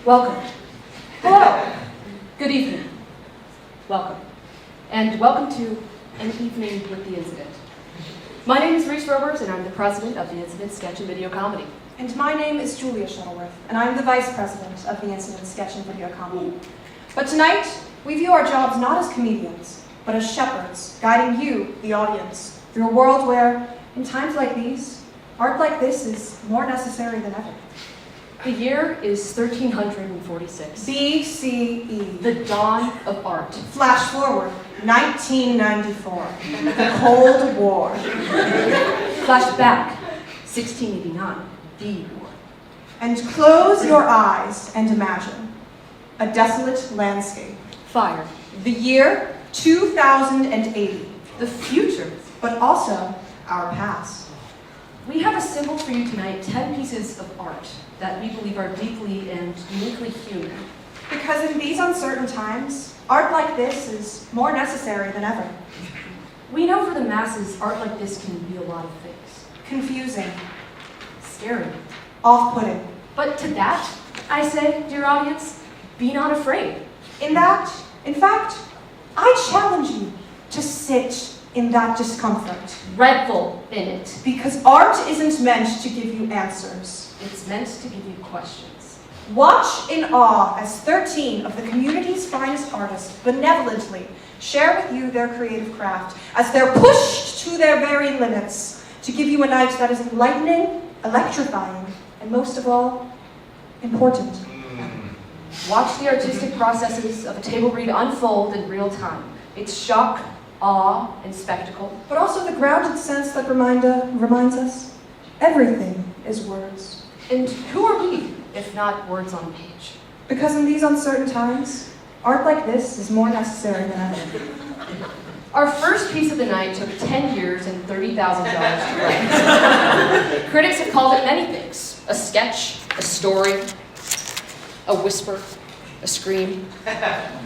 Welcome. Hello. Good evening. Welcome. And welcome to An Evening with the Incident. My name is Reese Roberts, and I'm the president of the Incident Sketch and Video Comedy. And my name is Julia Shuttleworth, and I'm the vice president of the Incident Sketch and Video Comedy. But tonight, we view our jobs not as comedians, but as shepherds, guiding you, the audience, through a world where, in times like these, art like this is more necessary than ever. The year is 1346. BCE. The dawn of art. Flash forward, 1994. The Cold War. Flash back, 1689. The war. And close your eyes and imagine a desolate landscape. Fire. The year 2080. The future. But also our past. We have assembled for you tonight 10 pieces of art that we believe are deeply and uniquely human. Because in these uncertain times, art like this is more necessary than ever. We know for the masses, art like this can be a lot of things. Confusing, Scary. off-putting. But to that, I say, dear audience, be not afraid. In fact, I challenge you to sit in that discomfort. Dreadful in it. Because art isn't meant to give you answers. It's meant to give you questions. Watch in awe as 13 of the community's finest artists benevolently share with you their creative craft as they're pushed to their very limits to give you a night that is enlightening, electrifying, and most of all, important. Watch the artistic processes of a table read unfold in real time. Its shock, awe, and spectacle. But also the grounded sense that reminds us everything is words. And who are we, if not words on a page? Because in these uncertain times, art like this is more necessary than ever. Our first piece of the night took 10 years and $30,000 to write. Critics have called it many things: a sketch, a story, a whisper, a scream.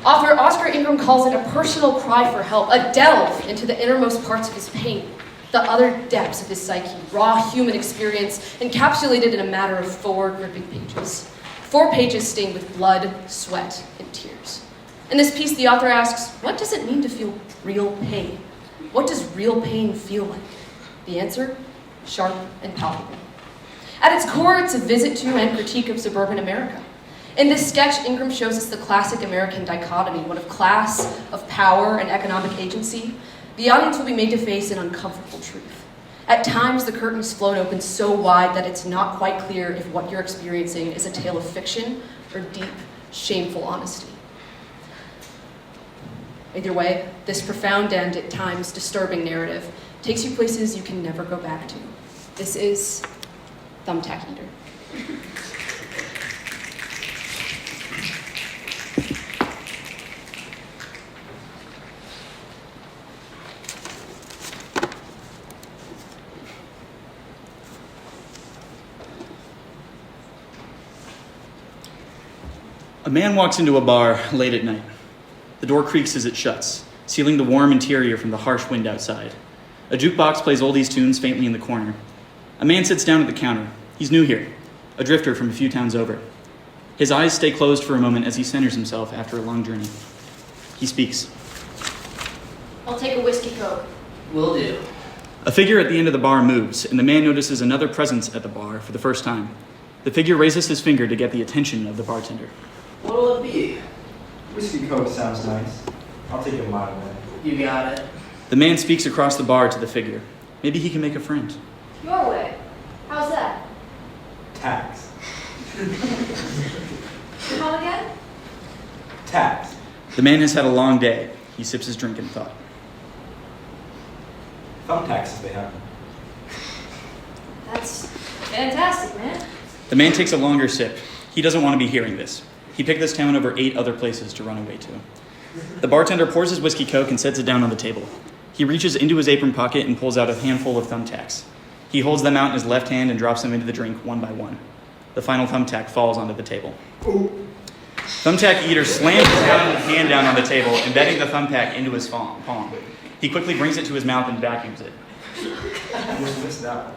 Author Oscar Ingram calls it a personal cry for help, a delve into the innermost parts of his pain, the other depths of his psyche, raw human experience encapsulated in a matter of 4 gripping pages. 4 pages stained with blood, sweat, and tears. In this piece, the author asks, what does it mean to feel real pain? What does real pain feel like? The answer? Sharp and palpable. At its core, it's a visit to and critique of suburban America. In this sketch, Ingram shows us the classic American dichotomy, one of class, of power, and economic agency. The audience will be made to face an uncomfortable truth. At times, the curtains float open so wide that it's not quite clear if what you're experiencing is a tale of fiction or deep, shameful honesty. Either way, this profound and, at times, disturbing narrative takes you places you can never go back to. This is Thumbtack Eater. A man walks into a bar late at night. The door creaks as it shuts, sealing the warm interior from the harsh wind outside. A jukebox plays oldies tunes faintly in the corner. A man sits down at the counter. He's new here, a drifter from a few towns over. His eyes stay closed for a moment as he centers himself after a long journey. He speaks. I'll take a whiskey coke. Will do. A figure at the end of the bar moves, and the man notices another presence at the bar for the first time. The figure raises his finger to get the attention of the bartender. What'll it be? Whiskey Coke sounds nice. I'll take a mild one. You got it. The man speaks across the bar to the figure. Maybe he can make a friend. Your way. How's that? Tax. Come again? Tax. The man has had a long day. He sips his drink in thought. Thumbtacks if they have them. That's fantastic, man. The man takes a longer sip. He doesn't want to be hearing this. He picked this town over 8 other places to run away to. The bartender pours his whiskey coke and sets it down on the table. He reaches into his apron pocket and pulls out a handful of thumbtacks. He holds them out in his left hand and drops them into the drink one by one. The final thumbtack falls onto the table. Ooh. Thumbtack Eater slams his hand down on the table, embedding the thumbtack into his palm. He quickly brings it to his mouth and vacuums it. I just missed that one.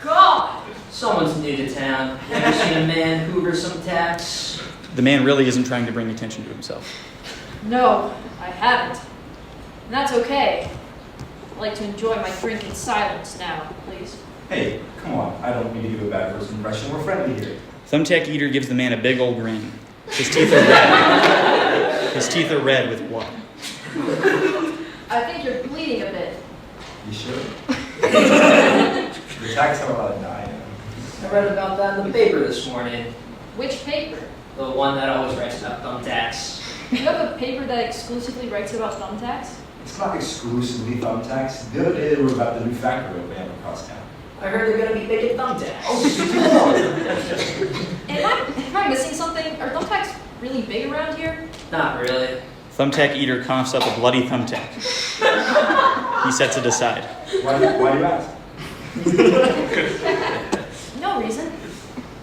God! Someone's new to town. Ever seen a man hoover some tacks? The man really isn't trying to bring attention to himself. No, I haven't. And that's okay. I'd like to enjoy my drink in silence now, please. Hey, come on. I don't mean to give a bad first impression. We're friendly here. Thumbtack Eater gives the man a big old grin. His teeth are red. His teeth are red with what? I think you're bleeding a bit. You sure? The tax have a lot of dye in them. I read about that in the paper this morning. Which paper? The one that always writes about thumbtacks. You have a paper that exclusively writes about thumbtacks? It's not exclusively thumbtacks. The other day they were about the new factory opening up across town. I heard they're gonna be making thumbtacks. Am I missing something? Are thumbtacks really big around here? Not really. Thumbtack Eater coughs up a bloody thumbtack. He sets it aside. Why do you ask? No reason.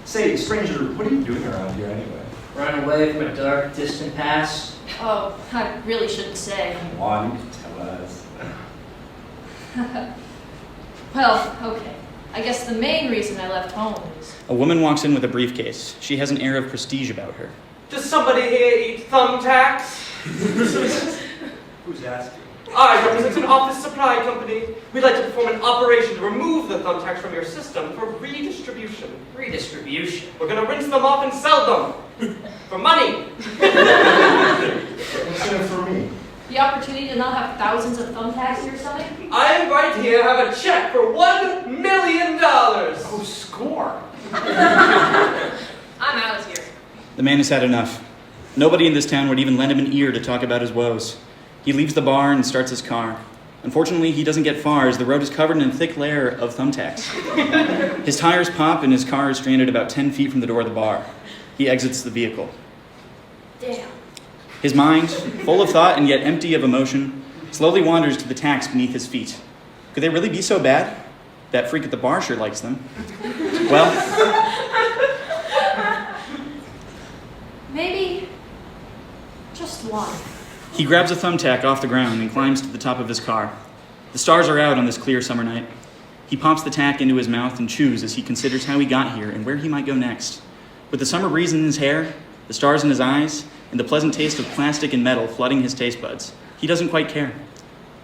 Say, stranger, what are you doing around here anyway? Run away from a dark, distant past. Oh, I really shouldn't say. Come on, you can tell us. Well, okay. I guess the main reason I left home is... A woman walks in with a briefcase. She has an air of prestige about her. Does somebody here eat thumbtacks? Who's asking? I represent an office supply company. We'd like to perform an operation to remove the thumbtacks from your system for redistribution. Redistribution. We're gonna rinse them off and sell them. For money. What's in it for me? The opportunity to not have thousands of thumbtacks in your stomach? I right here have a check for $1 million. Oh, score! I'm out of here. The man has had enough. Nobody in this town would even lend him an ear to talk about his woes. He leaves the bar and starts his car. Unfortunately, he doesn't get far as the road is covered in a thick layer of thumbtacks. His tires pop and his car is stranded about 10 feet from the door of the bar. He exits the vehicle. Damn. His mind, full of thought and yet empty of emotion, slowly wanders to the tacks beneath his feet. Could they really be so bad? That freak at the bar sure likes them. Well, Maybe just one. he grabs a thumbtack off the ground and climbs to the top of his car. The stars are out on this clear summer night. He pops the tack into his mouth and chews as he considers how he got here and where he might go next. With the summer breeze in his hair, the stars in his eyes, and the pleasant taste of plastic and metal flooding his taste buds, he doesn't quite care.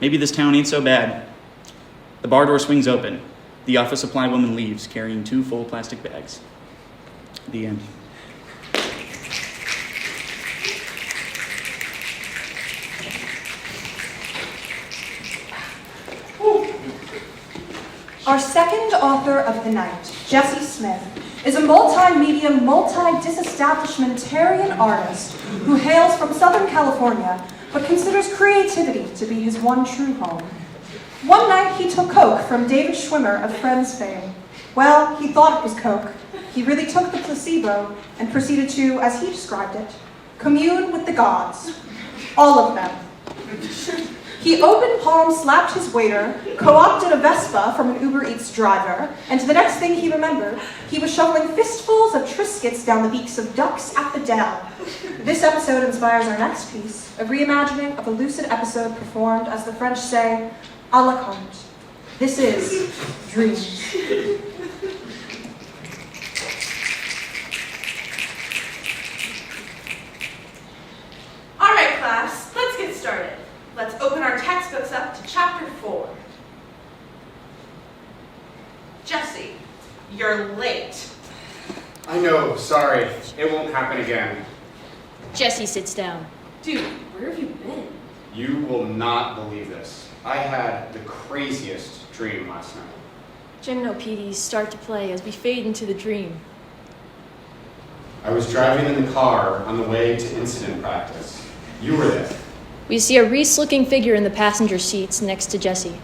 Maybe this town ain't so bad. The bar door swings open. The office supply woman leaves, carrying 2 full plastic bags. The end. Our second author of the night, Jesse Smith, is a multimedia, multi-disestablishmentarian artist who hails from Southern California, but considers creativity to be his one true home. One night he took coke from David Schwimmer of Friends fame. Well, he thought it was coke. He really took the placebo and proceeded to, as he described it, commune with the gods. All of them. He open palm slapped his waiter, co-opted a Vespa from an Uber Eats driver, and the next thing he remembered, he was shoveling fistfuls of Triscuits down the beaks of ducks at the Dell. This episode inspires our next piece, a reimagining of a lucid episode performed, as the French say, à la carte. This is Dreams. All right, class, let's get started. Let's open our textbooks up to chapter 4. Jesse, you're late. I know, sorry. It won't happen again. Jesse sits down. Dude, where have you been? You will not believe this. I had the craziest dream last night. Gymnopedies start to play as we fade into the dream. I was driving in the car on the way to incident practice. You were there. We see a Reese-looking figure in the passenger seats next to Jesse.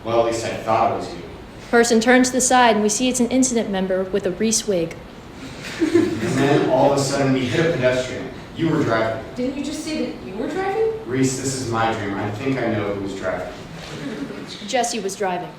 Well, at least I thought it was you. Person turns to the side and we see it's an incident member with a Reese wig. And then all of a sudden we hit a pedestrian. You were driving. Didn't you just say that you were driving? Reese, this is my dream. I think I know who was driving. Jesse was driving.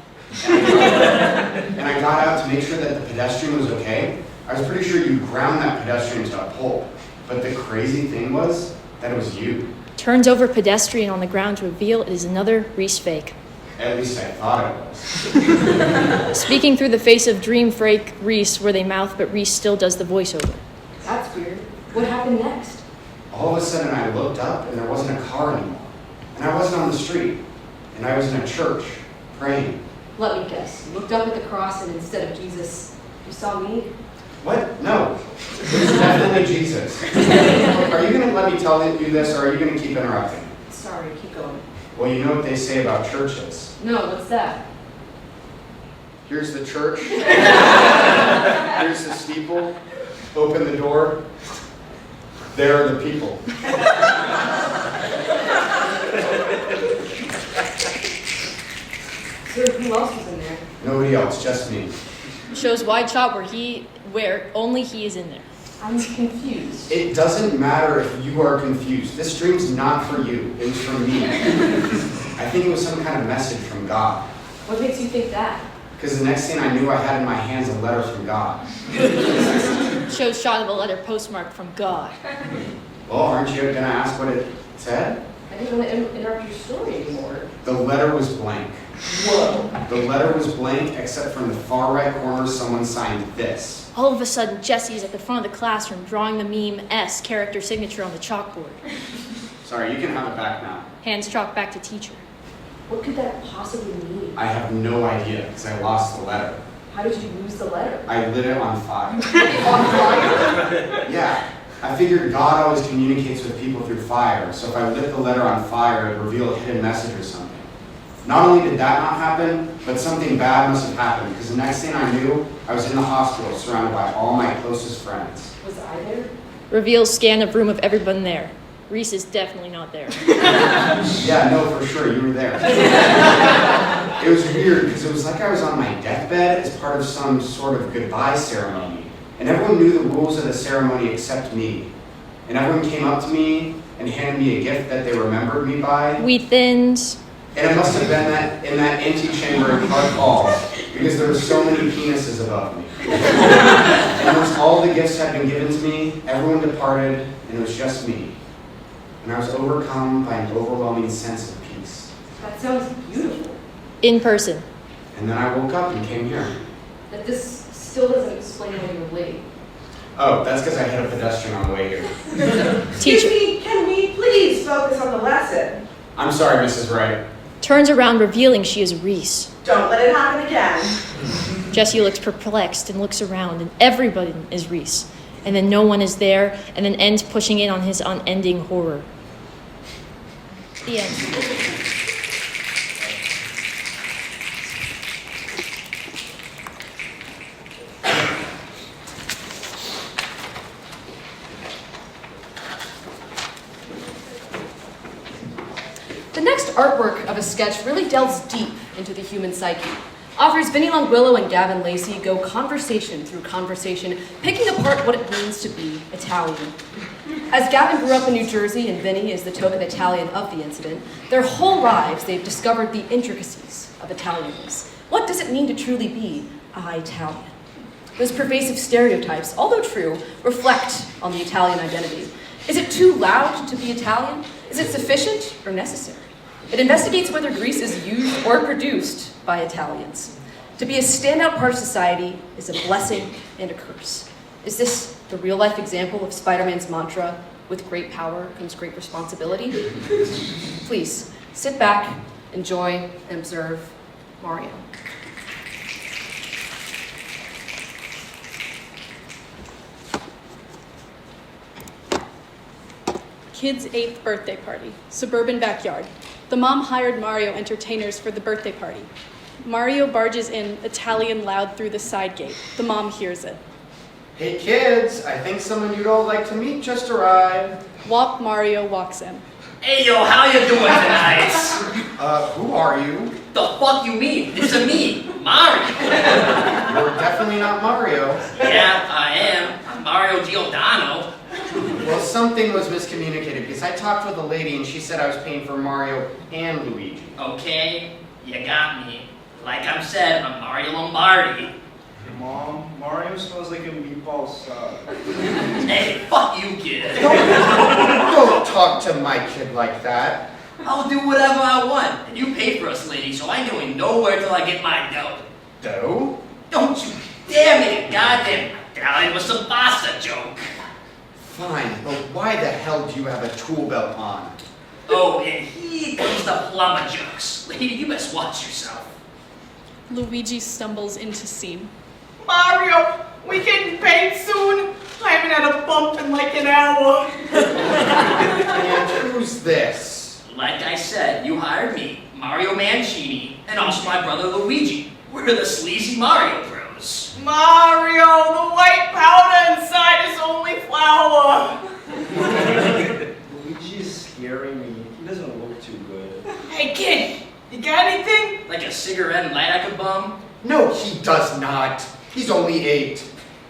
And I got out to make sure that the pedestrian was okay. I was pretty sure you ground that pedestrian to a pole. But the crazy thing was that it was you. Turns over pedestrian on the ground to reveal it is another Reese fake. At least I thought it was. Speaking through the face of Dream Freak Reese, where they mouth, but Reese still does the voiceover. That's weird. What happened next? All of a sudden I looked up and there wasn't a car anymore. And I wasn't on the street. And I was in a church, praying. Let me guess. You looked up at the cross and instead of Jesus, you saw me? What? No. It was definitely Jesus. Are you going to let me tell you this, or are you going to keep interrupting? Sorry, keep going. Well, you know what they say about churches. No, what's that? Here's the church. Here's the steeple. Open the door. There are the people. Sir, who else was in there? Nobody else, just me. Shows wide shot where only he is in there. I'm confused. It doesn't matter if you are confused. This dream's not for you. It was for me. I think it was some kind of message from God. What makes you think that? Because the next thing I knew, I had in my hands a letter from God. Shows shot of a letter postmarked from God. Well, aren't you going to ask what it said? I didn't want to interrupt your story anymore. The letter was blank. Whoa. The letter was blank, except from the far right corner, someone signed this. All of a sudden, Jesse is at the front of the classroom drawing the meme S character signature on the chalkboard. Sorry, you can have it back now. Hands chalk back to teacher. What could that possibly mean? I have no idea, because I lost the letter. How did you lose the letter? I lit it on fire. On fire? Yeah, I figured God always communicates with people through fire, so if I lit the letter on fire, it would reveal a hidden message or something. Not only did that not happen, but something bad must have happened, because the next thing I knew, I was in the hospital surrounded by all my closest friends. Was I there? Reveals scan of room of everyone there. Reese is definitely not there. Yeah, no, for sure, you were there. It was weird, because it was like I was on my deathbed as part of some sort of goodbye ceremony. And everyone knew the rules of the ceremony except me. And everyone came up to me and handed me a gift that they remembered me by. We thins. And it must have been that in that antechamber in Clark Hall, because there were so many penises above me. And once all the gifts had been given to me, everyone departed, and it was just me. And I was overcome by an overwhelming sense of peace. That sounds beautiful. In person. And then I woke up and came here. But this still doesn't explain why you were late. Oh, that's because I hit a pedestrian on the way here. Excuse Teacher me, can we please focus on the lesson? I'm sorry, Mrs. Wright. turns around, revealing she is Reese. Don't let it happen again. Jesse looks perplexed and looks around, and everybody is Reese. And then no one is there, and then ends pushing in on his unending horror. The end. The next artwork of a sketch really delves deep into the human psyche. Authors Vinnie Longwillow and Gavin Lacey go conversation through conversation, picking apart what it means to be Italian. As Gavin grew up in New Jersey and Vinnie is the token Italian of the incident, their whole lives they've discovered the intricacies of Italianness. What does it mean to truly be Italian? Those pervasive stereotypes, although true, reflect on the Italian identity. Is it too loud to be Italian? Is it sufficient or necessary? It investigates whether Greece is used or produced by Italians. To be a standout part of society is a blessing and a curse. Is this the real-life example of Spider-Man's mantra, with great power comes great responsibility? Please, sit back, enjoy, and observe Mario. Kid's 8th birthday party, suburban backyard. The mom hired Mario entertainers for the birthday party. Mario barges in, Italian loud through the side gate. The mom hears it. Hey kids, I think someone you'd all like to meet just arrived. Wop Mario walks in. Hey yo, how you doing tonight? Who are you? The fuck you mean? This is me, Mario. You're definitely not Mario. Yeah, I am. I'm Mario Giordano. Well, something was miscommunicated because I talked with a lady and she said I was paying for Mario and Luigi. Okay, you got me. Like I said, I'm Mario Lombardi. Mom, Mario smells like a meatball sub. Hey, fuck you, kid. Don't talk to my kid like that. I'll do whatever I want. And you pay for us, lady, so I ain't going nowhere till I get my dough. Dough? Don't you dare make a goddamn Italian with some pasta joke. Fine, but why the hell do you have a tool belt on? Oh, and here comes the plumber jokes. Lady, you best watch yourself. Luigi stumbles into scene. Mario, we getting paid soon? I haven't had a bump in like an hour. And who's this? Like I said, you hired me, Mario Mancini, and also my brother Luigi. We're the sleazy Mario Bros. Mario, the white powder inside is only flour. Luigi is scaring me. He doesn't look too good. Hey kid, you got anything? Like a cigarette and light I could bum? No, he does not. He's only 8.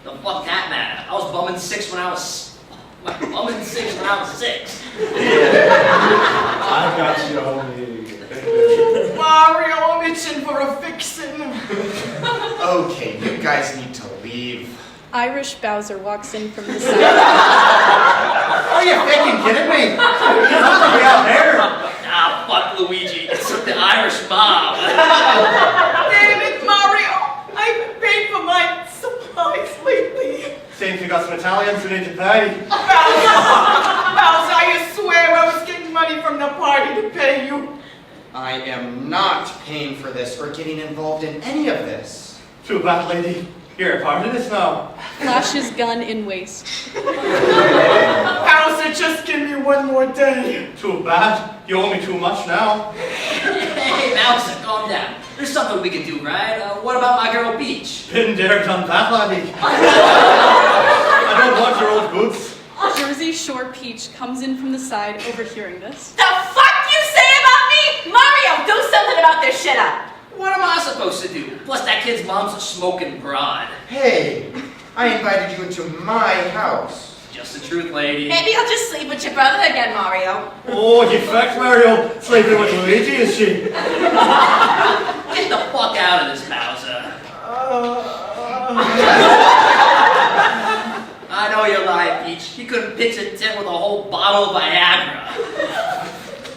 The fuck that matter? I was bumming 6 when I was... bumming 6 when I was 6. I got you, homie. Mario, I'm itching for a fixin'. Okay, you guys need to leave. Irish Bowser walks in from the side. Are you fucking kidding me? He's not gonna be out there. Ah, fuck Luigi. It's the Irish mob. Damn it, Mario. I haven't paid for my supplies lately. Seems you got some Italians who need to pay. Bowser, I swear I was getting money from the party to pay you. I am not paying for this or getting involved in any of this. Too bad, lady. You're a part of this now. Flashes gun in waist. Bowser, just give me one more day. Too bad. You owe me too much now. Hey, Bowser, calm down. There's something we can do, right? What about my girl Peach? Been there, done that, laddie. I don't want your old goods. Jersey Shore Peach comes in from the side, overhearing this. The fuck you say about me? Mario, do something about this shit up. What am I supposed to do? Plus, that kid's mom's a smoking broad. Hey, I invited you into my house. Just the truth, lady. Maybe I'll just sleep with your brother again, Mario. Oh, you fact, Mario. Sleeping with Luigi, is she? Get the fuck out of this, Bowser. I know you're lying, Peach. You couldn't pitch a tent with a whole bottle of Viagra.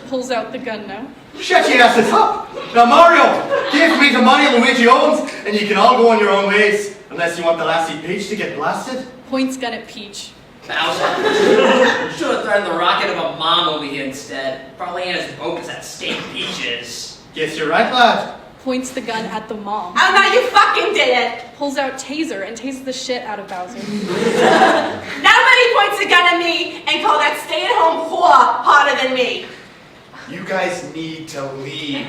Pulls out the gun now. Shut your asses up! Now, Mario, give me the money Luigi owns, and you can all go on your own ways. Unless you want the lassie Peach to get blasted. Points gun at Peach. Bowser. Should have threatened the rocket of a mom over here instead. Probably ain't as broke as that steak Peach is. Guess you're right, lad. Points the gun at the mom. Oh no, you fucking did it! Pulls out taser and tases the shit out of Bowser. Nobody points a gun at me and call that stay-at-home whore hotter than me. You guys need to leave.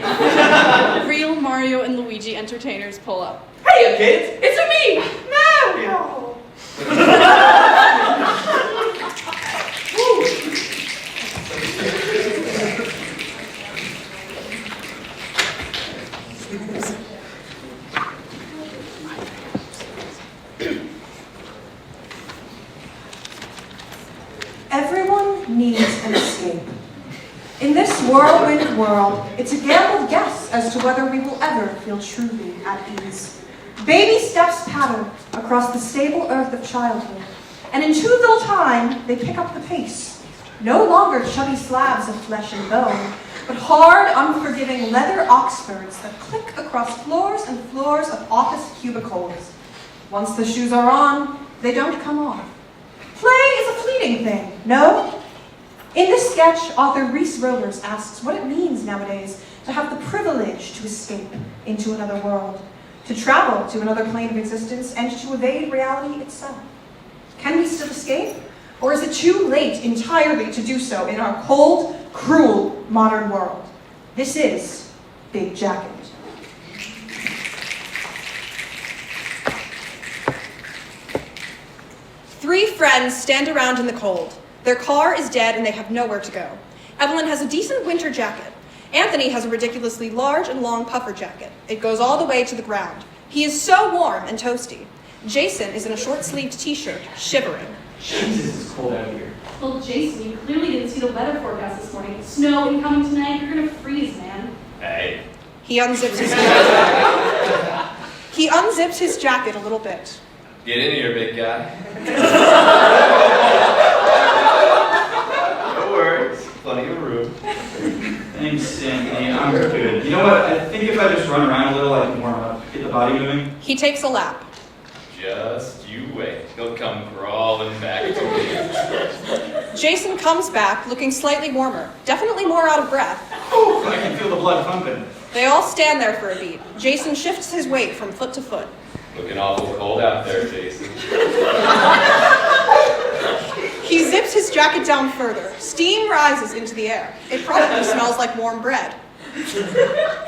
Real Mario and Luigi entertainers pull up. Hey, kids, it's me, Mario. Everyone needs an escape. In this whirlwind world, it's a gambled guess as to whether we will ever feel truly at ease. Baby steps patter across the stable earth of childhood, and in too little time, they pick up the pace. No longer chubby slabs of flesh and bone, but hard, unforgiving leather oxfords that click across floors and floors of office cubicles. Once the shoes are on, they don't come off. Play is a fleeting thing, no? In this sketch, author Reese Rollers asks what it means nowadays to have the privilege to escape into another world, to travel to another plane of existence, and to evade reality itself. Can we still escape? Or is it too late entirely to do so in our cold, cruel, modern world? This is Big Jacket. Three friends stand around in the cold. Their car is dead and they have nowhere to go. Evelyn has a decent winter jacket. Anthony has a ridiculously large and long puffer jacket. It goes all the way to the ground. He is so warm and toasty. Jason is in a short-sleeved t-shirt, shivering. Jesus, it's cold out here. Well, Jason, you clearly didn't see the weather forecast this morning. Snow incoming tonight. You're gonna freeze, man. Hey. He unzips his jacket. He unzips his jacket a little bit. Get in here, big guy. No worries. Plenty of room. Thanks, Anthony. I'm good. You know what? I think if I just run around a little, I can warm up, get the body moving. He takes a lap. Just you wait. He'll come crawling back to me. Jason comes back looking slightly warmer, definitely more out of breath. Oh, I can feel the blood pumping. They all stand there for a beat. Jason shifts his weight from foot to foot. Looking awful cold out there, Jason. He zips his jacket down further. Steam rises into the air. It probably smells like warm bread.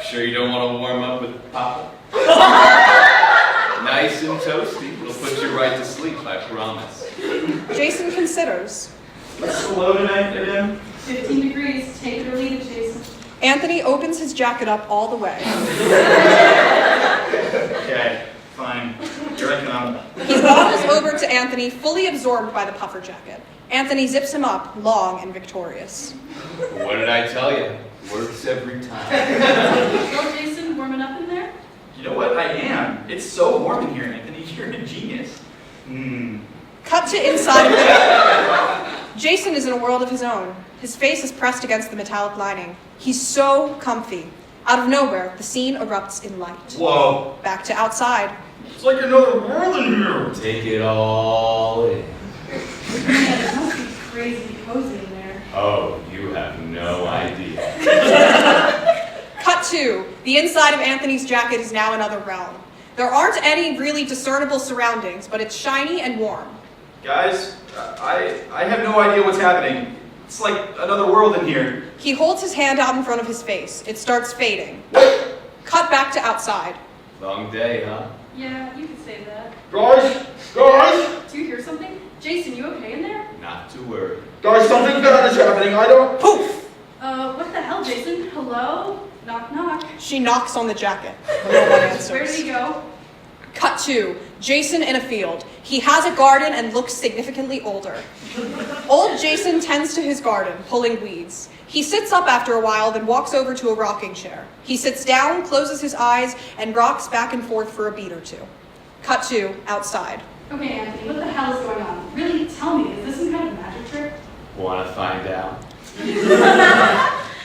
Sure you don't want to warm up with Papa? Nice and toasty. It'll put you right to sleep, I promise. Jason considers. What's the low tonight again? 15 degrees. Take it or leave it, Jason. Anthony opens his jacket up all the way. Okay, fine. Here I come. He waddles over to Anthony, fully absorbed by the puffer jacket. Anthony zips him up, long and victorious. What did I tell you? Works every time. Well, Jason, warming up in there? You know what? I am. It's so warm in here, Anthony. You're a genius. Cut to inside of the jacket. Jason is in a world of his own. His face is pressed against the metallic lining. He's so comfy. Out of nowhere, the scene erupts in light. Whoa. Back to outside. It's like another world in here. Take it all in. Man, it must be crazy cozy in there. Oh, you have no idea. Cut to, the inside of Anthony's jacket is now another realm. There aren't any really discernible surroundings, but it's shiny and warm. Guys, I have no idea what's happening. It's like another world in here. He holds his hand out in front of his face. It starts fading. Cut back to outside. Long day, huh? Yeah, you could say that. Guys! Do you hear something? Jason, you okay in there? Not to worry. Guys, something bad is happening. I don't... Poof! What the hell, Jason? Hello? Knock, knock. She knocks on the jacket. No one answers. Where did he go? Cut to, Jason in a field. He has a garden and looks significantly older. Old Jason tends to his garden, pulling weeds. He sits up after a while, then walks over to a rocking chair. He sits down, closes his eyes, and rocks back and forth for a beat or two. Cut to, outside. Okay, Anthony, what the hell is going on? Really, tell me, is this some kind of magic trick? Want to find out?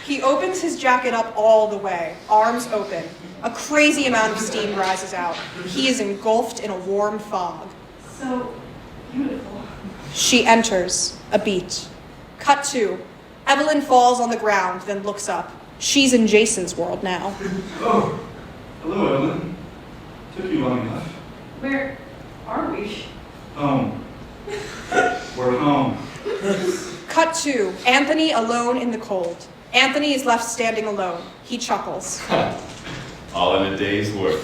He opens his jacket up all the way, arms open. A crazy amount of steam rises out. He is engulfed in a warm fog. So beautiful. She enters, a beat. Cut to, Evelyn falls on the ground, then looks up. She's in Jason's world now. Oh, hello, Evelyn. Took you long enough. Where are we? Home. We're home. Cut to, Anthony alone in the cold. Anthony is left standing alone. He chuckles. All in a day's work.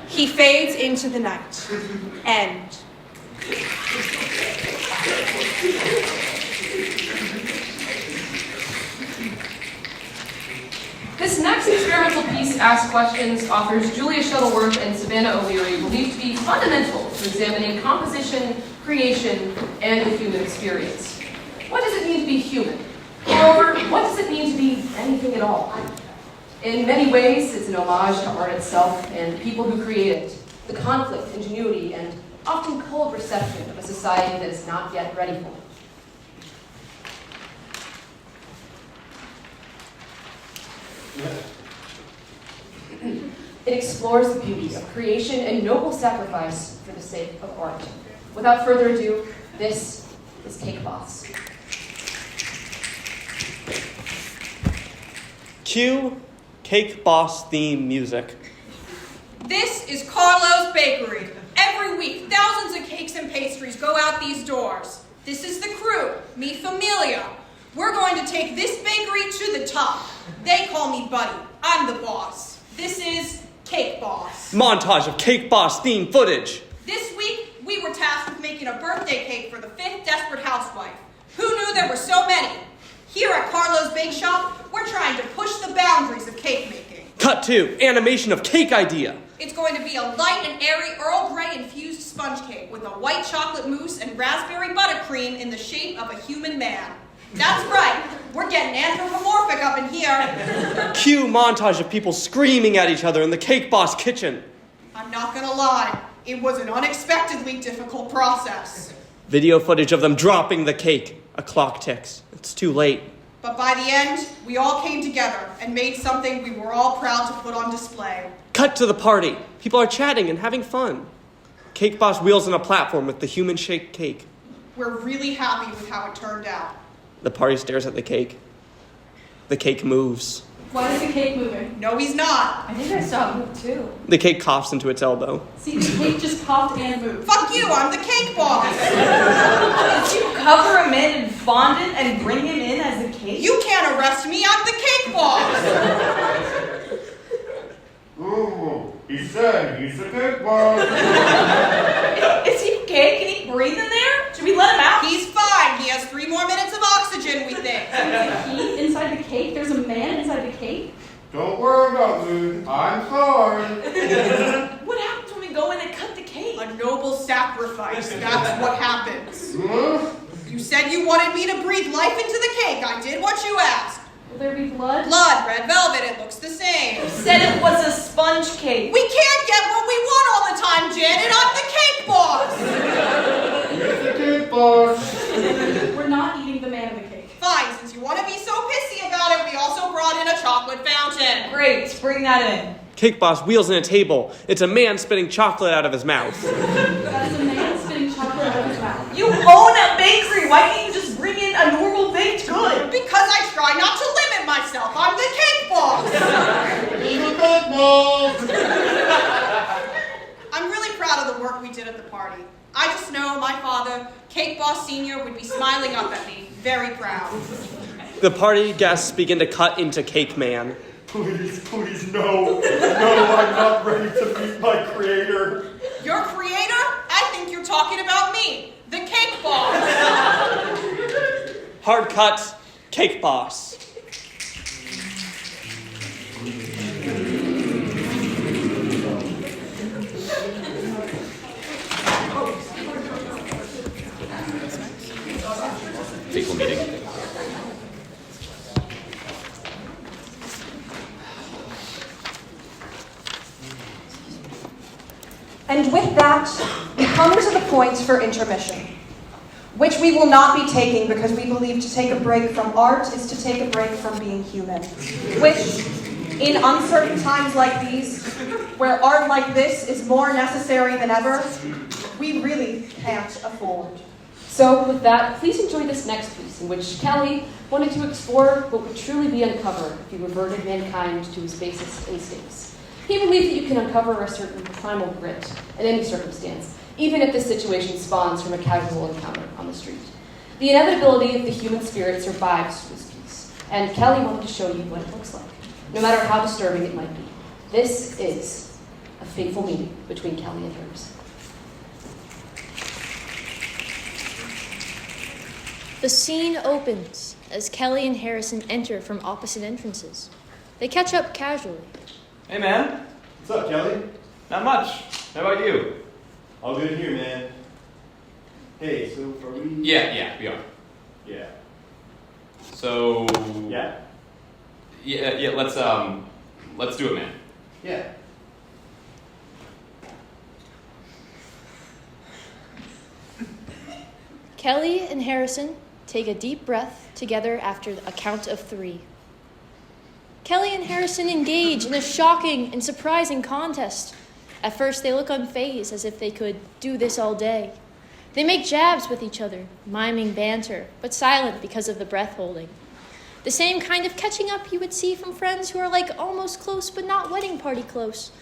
He fades into the night. End. This next experimental piece asks questions authors Julia Shuttleworth and Savannah O'Leary believe to be fundamental to examining composition, creation, and the human experience. What does it mean to be human? Moreover, what does it mean to be anything at all? In many ways, it's an homage to art itself and the people who create it, the conflict, ingenuity, and often cold reception of a society that is not yet ready for it. It explores the beauty of creation and noble sacrifice for the sake of art. Without further ado, this is Cake Boss. Cue Cake Boss theme music. This is Carlo's Bakery. Every week, thousands of cakes and pastries go out these doors. This is the crew, mi familia. We're going to take this bakery to the top. They call me Buddy. I'm the boss. This is Cake Boss. Montage of Cake Boss theme footage. This week, we were tasked with making a birthday cake for the 5th desperate housewife. Who knew there were so many? Here at Carlo's Bake Shop, we're trying to push the boundaries of cake making. Cut to animation of cake idea. It's going to be a light and airy Earl Grey infused sponge cake with a white chocolate mousse and raspberry buttercream in the shape of a human man. That's right, we're getting anthropomorphic up in here. Cue montage of people screaming at each other in the Cake Boss kitchen. I'm not gonna lie, it was an unexpectedly difficult process. Video footage of them dropping the cake. A clock ticks. It's too late. But by the end, we all came together and made something we were all proud to put on display. Cut to the party. People are chatting and having fun. Cake Boss wheels on a platform with the human shaped cake. We're really happy with how it turned out. The party stares at the cake. The cake moves. Why is the cake moving? No, he's not. I think I saw it move too. The cake coughs into its elbow. See, the cake just coughed and moved. Fuck you, I'm the cake boss. Did you cover him in and fondant and bring him in as a cake? You can't arrest me, I'm the cake boss. Ooh, he said he's the cake boss. Is he okay? Can he breathe in there? Should we let him out? He's fine. He has 3 more minutes of oxygen, we think. There's a key inside the cake? There's a man inside the cake? Don't worry about me. I'm sorry. What happens when we go in and cut the cake? A noble sacrifice. That's what happens. Huh? You said you wanted me to breathe life into the cake. I did what you asked. Will there be blood? Blood, red velvet, it looks the same. You said it was a sponge cake. We can't get what we want all the time, Janet. I'm the cake boss. He's the cake boss. We're not eating the man in the cake. Fine, since you want to be so pissy about it, we also brought in a chocolate fountain. Great, bring that in. Cake Boss wheels in a table. It's a man spitting chocolate out of his mouth. That is a man spitting chocolate out of his mouth. You own a bakery. Why can't you just bring in a normal baked good? Because I try not to limit myself. I'm the cake boss. He's the cake boss. I'm really proud of the work we did at the party. I just know my father, Cake Boss Sr., would be smiling up at me, very proud. The party guests begin to cut into Cake Man. Please, please, no. No, I'm not ready to meet my creator. Your creator? I think you're talking about me, the cake boss. Hard cut, Cake Boss. Fateful meeting. And with that, we come to the point for intermission, which we will not be taking because we believe to take a break from art is to take a break from being human. Which, in uncertain times like these, where art like this is more necessary than ever, we really can't afford. So with that, please enjoy this next piece in which Kelly wanted to explore what would truly be uncovered if he reverted mankind to his basest instincts. He believed that you can uncover a certain primal grit in any circumstance, even if the situation spawns from a casual encounter on the street. The inevitability of the human spirit survives this piece, and Kelly wanted to show you what it looks like, no matter how disturbing it might be. This is a fateful meeting between Kelly and hers. The scene opens as Kelly and Harrison enter from opposite entrances. They catch up casually. Hey, man. What's up, Kelly? Not much. How about you? All good here, man. Hey, so are we... Yeah, we are. Yeah. So... Yeah? Yeah, let's do it, man. Yeah. Kelly and Harrison take a deep breath together after a count of 3. Kelly and Harrison engage in a shocking and surprising contest. At first, they look unfazed, as if they could do this all day. They make jabs with each other, miming banter, but silent because of the breath holding. The same kind of catching up you would see from friends who are like almost close, but not wedding party close.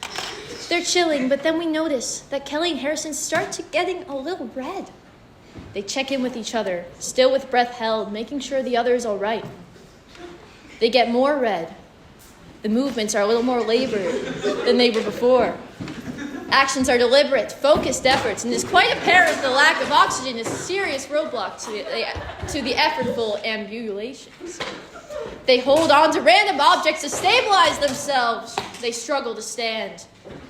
They're chilling, but then we notice that Kelly and Harrison start to getting a little red. They check in with each other, still with breath held, making sure the other is all right. They get more red. The movements are a little more labored than they were before. Actions are deliberate, focused efforts, and it's quite apparent the lack of oxygen is a serious roadblock to the effortful ambulations. They hold on to random objects to stabilize themselves. They struggle to stand.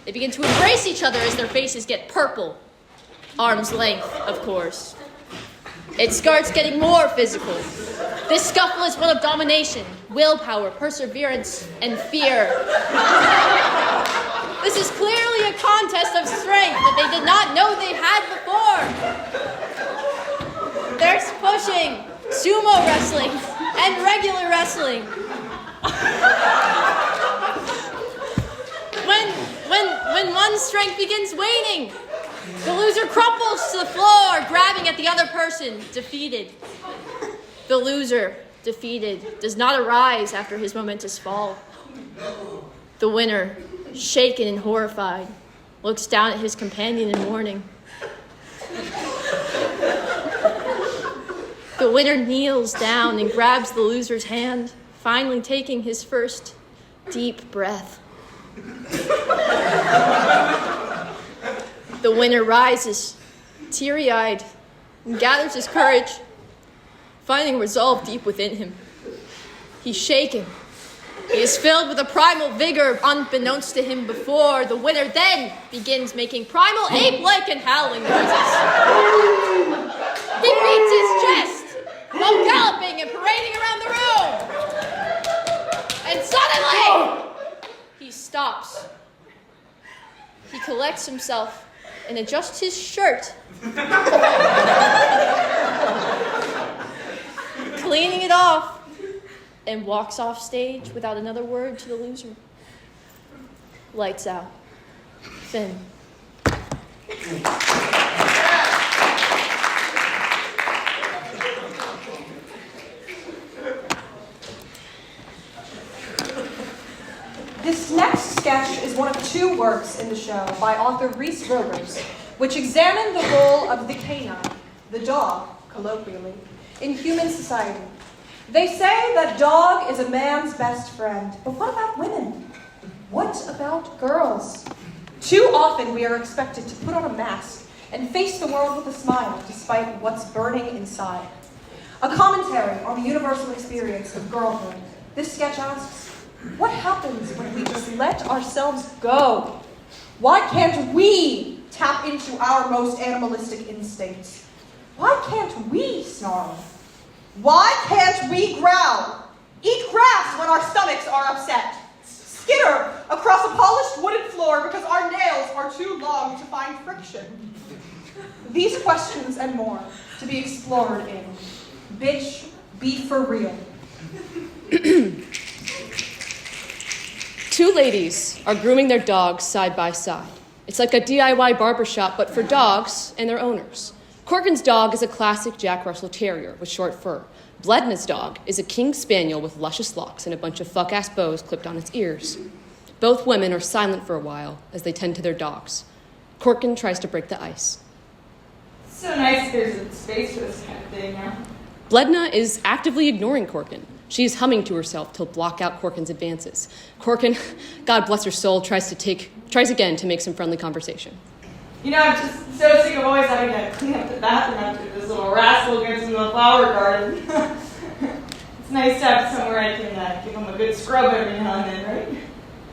They begin to embrace each other as their faces get purple. Arm's length, of course. It starts getting more physical. This scuffle is one of domination, willpower, perseverance, and fear. This is clearly a contest of strength that they did not know they had before. There's pushing, sumo wrestling, and regular wrestling. When one's strength begins waning, the loser crumples to the floor, grabbing at the other person, defeated. The loser, defeated, does not arise after his momentous fall. The winner, shaken and horrified, looks down at his companion in mourning. The winner kneels down and grabs the loser's hand, finally taking his first deep breath. The winner rises, teary-eyed, and gathers his courage, finding resolve deep within him. He's shaken. He is filled with a primal vigor unbeknownst to him before. The winner then begins making primal ape-like and howling noises. He beats his chest while galloping and parading around the room. And suddenly, he stops. He collects himself and adjusts his shirt, cleaning it off, and walks off stage without another word to the loser. Lights out. Finn. This next sketch is one of two works in the show by author Rhys Rogers, which examine the role of the canine, the dog, colloquially, in human society. They say that dog is a man's best friend, but what about women? What about girls? Too often we are expected to put on a mask and face the world with a smile despite what's burning inside. A commentary on the universal experience of girlhood, this sketch asks, what happens when we just let ourselves go? Why can't we tap into our most animalistic instincts? Why can't we snarl? Why can't we growl? Eat grass when our stomachs are upset? Skitter across a polished wooden floor because our nails are too long to find friction? These questions and more to be explored in Bitch, Be For Real. Two ladies are grooming their dogs side by side. It's like a DIY barbershop, but for dogs and their owners. Corkin's dog is a classic Jack Russell Terrier with short fur. Bledna's dog is a King Spaniel with luscious locks and a bunch of fuck-ass bows clipped on its ears. Both women are silent for a while as they tend to their dogs. Corkin tries to break the ice. So nice there's a space for this kind of thing now. Bledna is actively ignoring Corkin. She is humming to herself to block out Corkin's advances. Corkin, God bless her soul, tries again to make some friendly conversation. You know, I'm just so sick of always having to clean up the bathroom after this little rascal gets in the flower garden. It's nice to have somewhere I can give him a good scrub every now and then, right?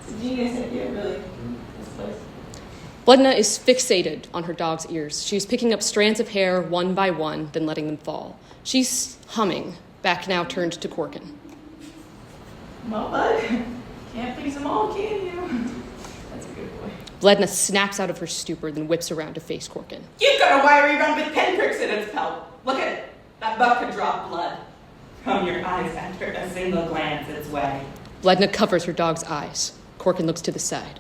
It's a genius idea, really, this place. Bledna is fixated on her dog's ears. She's picking up strands of hair one by one, then letting them fall. She's humming, back now turned to Corkin. Well, bud, can't please them all, can you? That's a good boy. Bledna snaps out of her stupor, then whips around to face Corkin. You've got a wiry run with pinpricks in its pelt. Look at it. That buck could drop blood from your eyes after a single glance its way. Bledna covers her dog's eyes. Corkin looks to the side.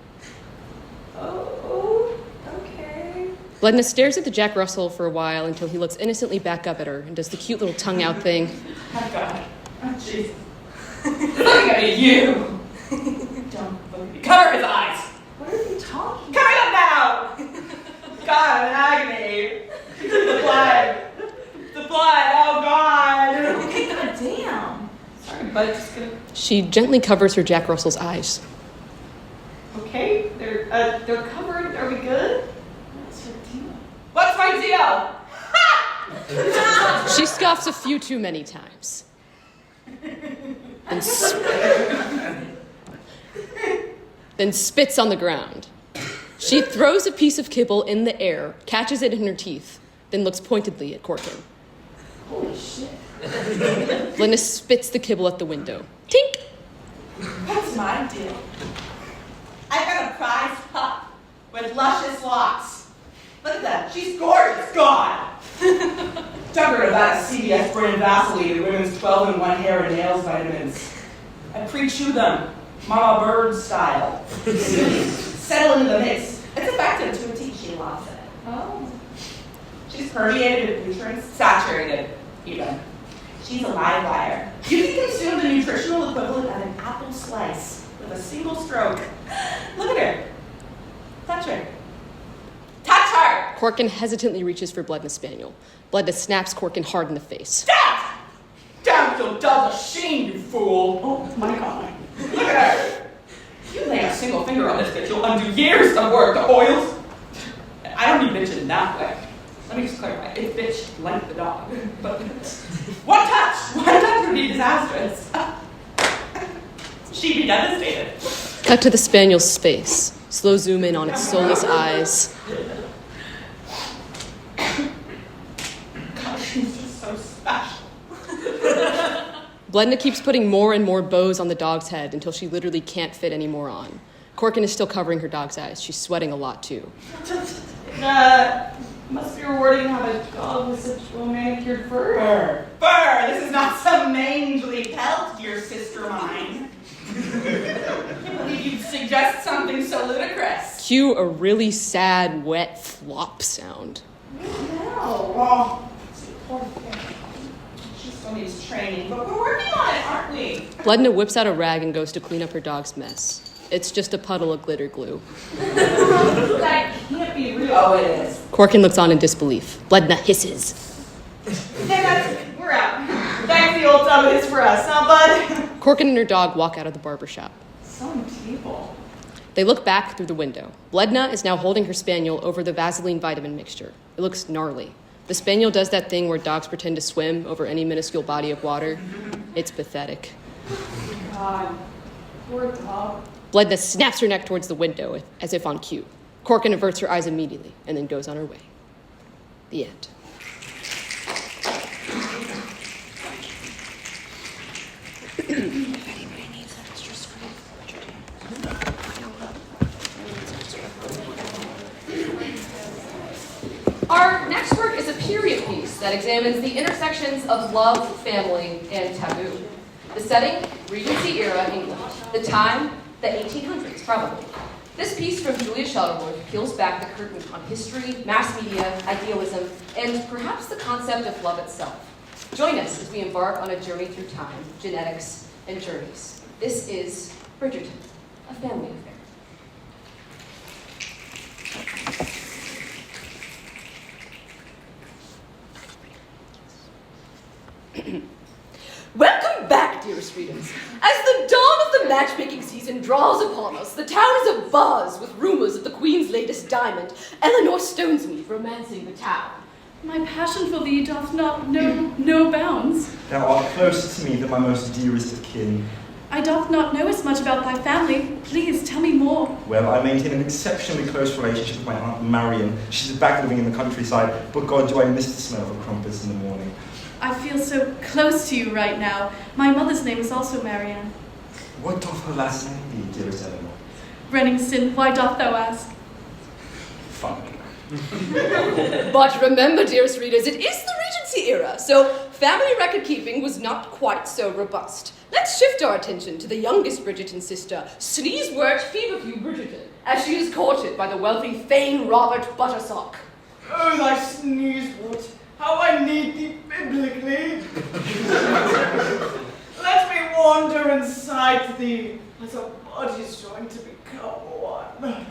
Oh, okay. Bledna stares at the Jack Russell for a while until he looks innocently back up at her and does the cute little tongue out thing. Oh, God. Oh, Jesus. Looking at you. Don't look at me. Cover his eyes. What are you talking Cover it up now. God, I'm in agony. The blood. The blood. Oh, God. Okay, goddamn. Sorry, bud. Just gonna. She gently covers her Jack Russell's eyes. Okay, they're covered. Are we good? What's your deal? What's my deal? Ha! She scoffs a few too many times. Then spits on the ground. She throws a piece of kibble in the air, catches it in her teeth, then looks pointedly at Corkin. Holy shit. Bledna spits the kibble at the window. Tink! What's my deal? I've got a prize pup with luscious locks. Look at that. She's gorgeous. God. Tucker about CVS brand Vaseline, women's 12-in-1 hair and nails vitamins. I pre-chew them, Mama Bird style. Settle into the mix. It's effective to a T, she loves it. Oh. She's permeated with nutrients, saturated even. She's a live wire. You can consume the nutritional equivalent of an apple slice with a single stroke. Look at her. Touch her. Touch her! Corkin hesitantly reaches for Bledna Spaniel. Bledna snaps Corkin hard in the face. Dad! Damn your dog's a shame, you fool! Oh my god. Look at her! You lay a single finger on this bitch, you'll undo years of work. The oils. I don't mean bitch in that way. Let me just clarify. It's bitch like the dog. But one touch would be disastrous. She'd be devastated. Cut to the Spaniel's face. Slow zoom in on its soulless eyes. God, she's just so special. Bledna keeps putting more and more bows on the dog's head until she literally can't fit any more on. Corkin is still covering her dog's eyes. She's sweating a lot too. Must be rewarding to have a dog with such well-manicured fur. Fur! This is not some mangly pelt, dear sister mine. I can't believe you'd suggest something so ludicrous. Cue a really sad, wet flop sound. No. Well, poor thing. She still needs training, but we're working on it, aren't we? Bledna whips out a rag and goes to clean up her dog's mess. It's just a puddle of glitter glue. That can't be real. Oh, it is. Corkin looks on in disbelief. Bledna hisses. Hey, that's it. We're out. Thanks, the old tub it is for us, huh, bud? Corkin and her dog walk out of the barber shop. Some people. They look back through the window. Bledna is now holding her spaniel over the Vaseline vitamin mixture. It looks gnarly. The spaniel does that thing where dogs pretend to swim over any minuscule body of water. It's pathetic. God, poor dog. Bledna snaps her neck towards the window, as if on cue. Corkin averts her eyes immediately, and then goes on her way. The end. Our next work is a period piece that examines the intersections of love, family, and taboo. The setting, Regency era England. The time, the 1800s, probably. This piece from Julia Shuttleworth peels back the curtain on history, mass media, idealism, and perhaps the concept of love itself. Join us as we embark on a journey through time, genetics, and journeys. This is Bridgerton, a family affair. Welcome back, dearest readers. As the dawn of the matchmaking season draws upon us, the town is abuzz with rumors of the Queen's latest diamond, Eleanor Stonesmead, romancing the town. My passion for thee doth not know no bounds. Thou art closer to me than my most dearest of kin. I doth not know as much about thy family. Please tell me more. Well, I maintain an exceptionally close relationship with my Aunt Marion. She's back living in the countryside, but God, do I miss the smell of crumpets in the morning. I feel so close to you right now. My mother's name is also Marianne. What doth her last name be, dearest Eleanor? Renningston, why doth thou ask? Fine. But remember, dearest readers, it is the Regency era, so family record keeping was not quite so robust. Let's shift our attention to the youngest Bridgerton sister, Sneezewort Feverfew Bridgerton, as she is courted by the wealthy Thane Robert Buttersock. Oh, thy Sneezewort, how I need thee biblically. Let me wander inside thee, as our bodies join to become one.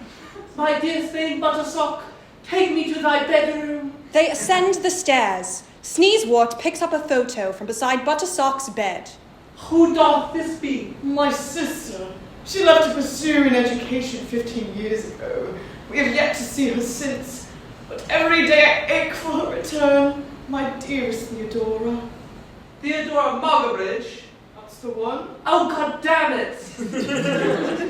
My dear Thane Buttersock, take me to thy bedroom. They ascend the stairs. Sneezewort picks up a photo from beside Buttersock's bed. Who doth this be? My sister. She left to pursue an education 15 years ago. We have yet to see her since, but every day I ache for her return. My dearest Theodora. Theodora Moggerbridge. That's the one. Oh, God damn it!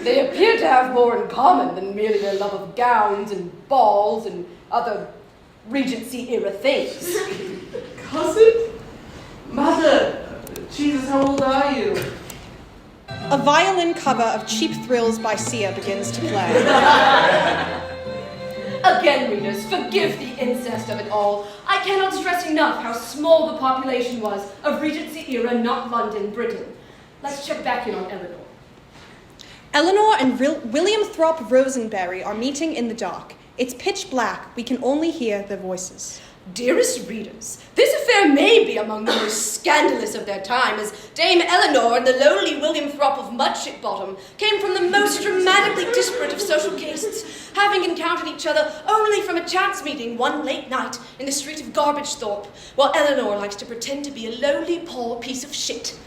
They appear to have more in common than merely their love of gowns and balls and other Regency-era things. Cousin? Mother! Jesus, how old are you? A violin cover of Cheap Thrills by Sia begins to play. Again, readers, forgive the incest of it all. I I cannot stress enough how small the population was of Regency era, not London, Britain. Let's check back in on Eleanor. Eleanor and William Throp Rosenberry are meeting in the dark. It's pitch black. We can only hear their voices. Dearest readers, this affair may be among the most scandalous of their time, as Dame Eleanor and the lowly William Throp of Mudship Bottom came from the most dramatically disparate of social castes, having encountered each other only from a chance meeting one late night in the street of Garbagethorpe, while Eleanor likes to pretend to be a lowly, poor piece of shit.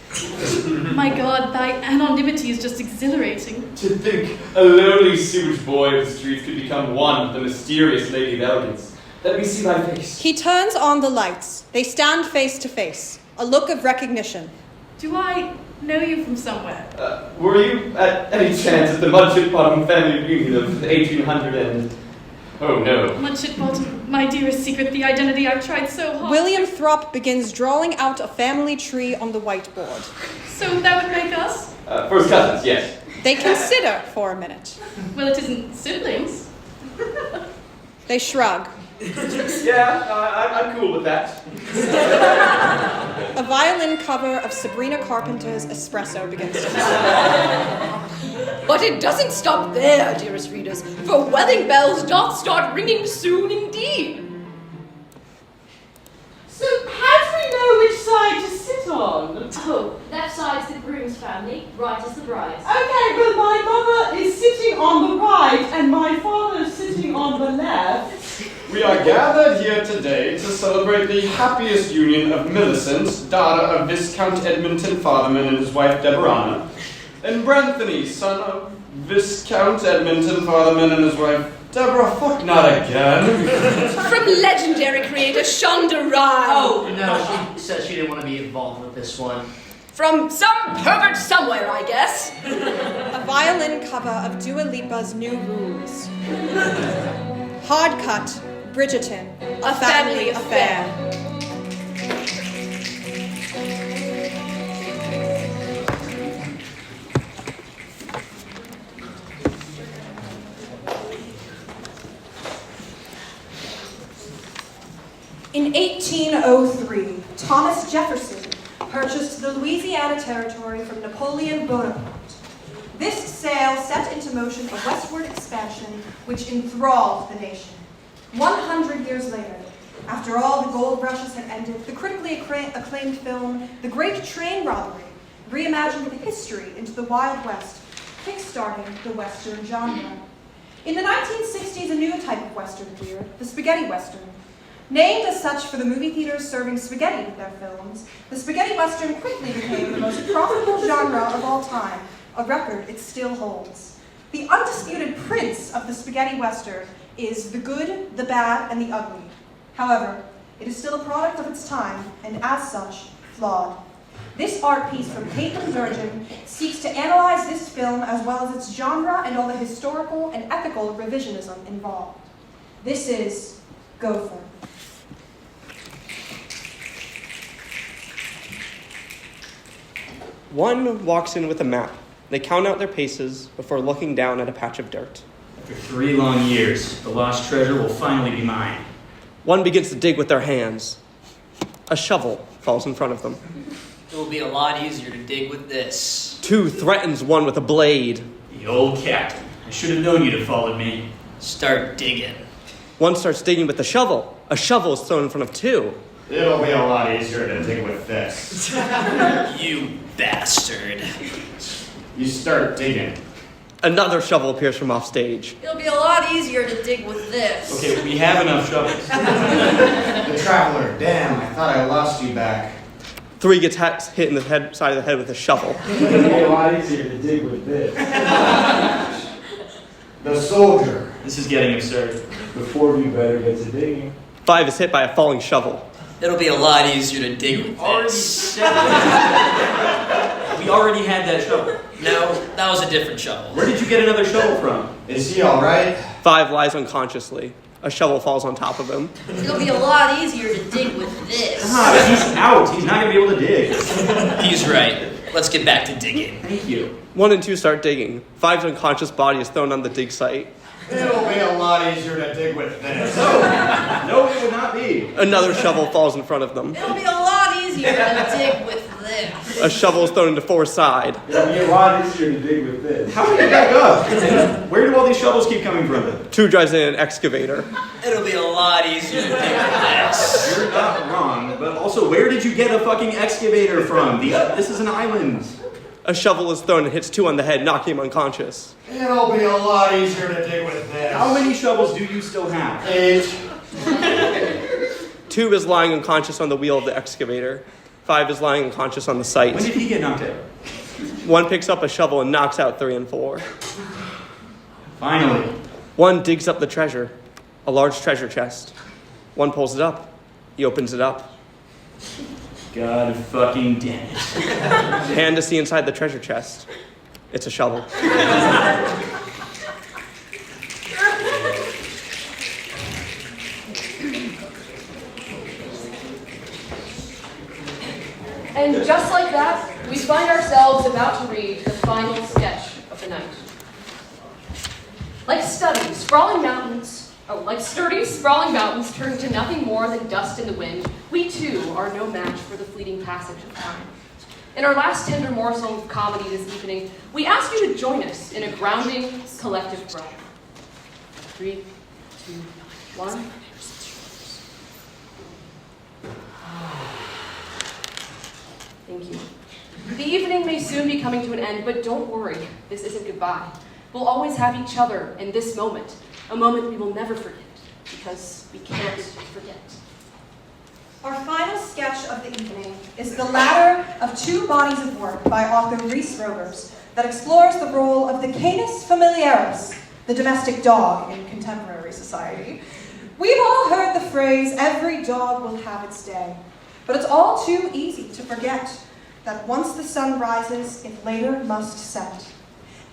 My God, thy anonymity is just exhilarating. To think a lowly sewage boy of the streets could become one with the mysterious Lady of Elegance. Let me see thy face. He turns on the lights. They stand face to face. A look of recognition. Do I know you from somewhere? Were you at any chance at the Mudship Bottom family reunion of 1800 and... Oh no. Mudship Bottom, my dearest secret, the identity I've tried so hard. William Throp begins drawing out a family tree on the whiteboard. So that would make us? First cousins, yes. They consider for a minute. Well, it isn't siblings. They shrug. Yeah, I'm cool with that. A violin cover of Sabrina Carpenter's Espresso begins to play. But it doesn't stop there, dearest readers, for wedding bells doth start ringing soon indeed. So, how do we know which side to sit on? Oh, left side's the groom's family, right is the bride's. Okay, but my mother is sitting on the right and my father's sitting on the left. We are gathered here today to celebrate the happiest union of Millicent, daughter of Viscount Edmonton Fatherman and his wife Deborah, and Branthony, son of Viscount Edmonton Fatherman and his wife Deborah. Fuck not again. From legendary creator Shonda Rhimes. Oh, no, she said she didn't want to be involved with this one. From some pervert somewhere, I guess. A violin cover of Dua Lipa's New Rules. Hard cut, Bridgerton, a family affair. In 1803, Thomas Jefferson purchased the Louisiana Territory from Napoleon Bonaparte. This sale set into motion a westward expansion which enthralled the nation. 100 years later, after all the gold rushes had ended, the critically acclaimed film, The Great Train Robbery, reimagined the history into the Wild West, kickstarting the Western genre. In the 1960s, a new type of Western appeared, the spaghetti Western. Named as such for the movie theaters serving spaghetti with their films, the spaghetti Western quickly became the most profitable genre of all time, a record it still holds. The undisputed prince of the spaghetti Western is the good, the bad, and the ugly. However, it is still a product of its time, and as such, flawed. This art piece from Caitlin Virgin seeks to analyze this film as well as its genre and all the historical and ethical revisionism involved. This is Gopher. One walks in with a map. They count out their paces before looking down at a patch of dirt. After 3 long years, the lost treasure will finally be mine. One begins to dig with their hands. A shovel falls in front of them. It will be a lot easier to dig with this. Two threatens one with a blade. The old captain. I should have known you'd have followed me. Start digging. One starts digging with the shovel. A shovel is thrown in front of two. It'll be a lot easier to dig with this. You bastard. You start digging. Another shovel appears from off stage. It'll be a lot easier to dig with this. Okay, we have enough shovels. The traveler, damn, I thought I lost you back. Three gets hit in the side of the head with a shovel. It'll be a lot easier to dig with this. The soldier. This is getting absurd. The 4 of you better get to digging. 5 is hit by a falling shovel. It'll be a lot easier to dig with this. We already had that shovel. No, that was a different shovel. Where did you get another shovel from? Is he alright? 5 lies unconsciously. A shovel falls on top of him. It'll be a lot easier to dig with this. He's out. He's not going to be able to dig. He's right. Let's get back to digging. Thank you. 1 and 2 start digging. 5's unconscious body is thrown on the dig site. It'll be a lot easier to dig with this. No, it would not be. Another shovel falls in front of them. It'll be a lot easier to dig with this. A shovel is thrown into Four's side. It'll be a lot easier to dig with this. How did you back up? Where do all these shovels keep coming from? 2 drives in an excavator. It'll be a lot easier to dig with this. You're not wrong, but also, where did you get a fucking excavator from? This is an island. A shovel is thrown and hits 2 on the head, knocking him unconscious. It'll be a lot easier to dig with this. How many shovels do you still have? 8. 2 is lying unconscious on the wheel of the excavator. 5 is lying unconscious on the site. When did he get knocked out? 1 picks up a shovel and knocks out 3 and 4. Finally. 1 digs up the treasure, a large treasure chest. 1 pulls it up. He opens it up. God fucking damn it. Hand to see inside the treasure chest. It's a shovel. And just like that, we find ourselves about to read the final sketch of the night. Like sturdy, sprawling mountains turn to nothing more than dust in the wind, we too are no match for the fleeting passage of time. In our last tender morsel of comedy this evening, we ask you to join us in a grounding, collective breath. 3, 2, 1. Thank you. The evening may soon be coming to an end, but don't worry, this isn't goodbye. We'll always have each other in this moment, a moment we will never forget, because we can't forget. Our final sketch of the evening is The Ladder of 2 Bodies of Work by author Rhys Rovers that explores the role of the Canis Familiaris, the domestic dog in contemporary society. We've all heard the phrase, every dog will have its day, but it's all too easy to forget that once the sun rises, it later must set.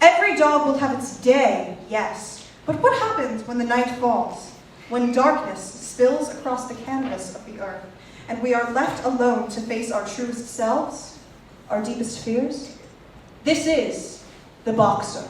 Every dog will have its day, yes, but what happens when the night falls? When darkness spills across the canvas of the earth, and we are left alone to face our truest selves, our deepest fears? This is The Boxer.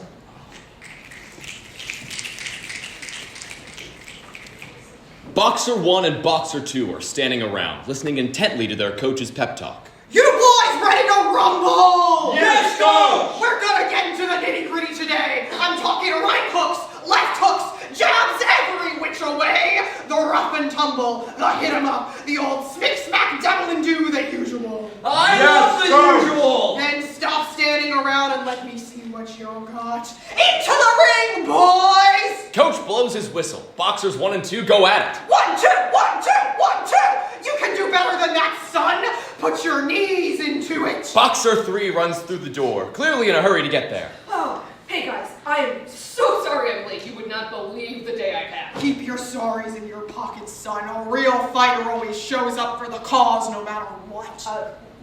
Boxer 1 and Boxer 2 are standing around, listening intently to their coach's pep talk. You boys ready to rumble? Yes, Coach! We're gonna get into the nitty-gritty today. I'm talking right hooks, left hooks, jabs every which way. The rough and tumble, the hit 'em up, the old smick-smack devil and do the usual. I love the usual! Then stop standing around and let me see what you got. Into the ring, boys! Coach blows his whistle. Boxers 1 and 2 go at it. 1, 2, 1, 2, 1, 2. You can do better than that, son. Put your knees into it. Boxer 3 runs through the door, clearly in a hurry to get there. Oh, hey guys, I am so sorry I'm late. You would not believe the day I've had. Keep your sorries in your pockets, son. A real fighter always shows up for the cause no matter what.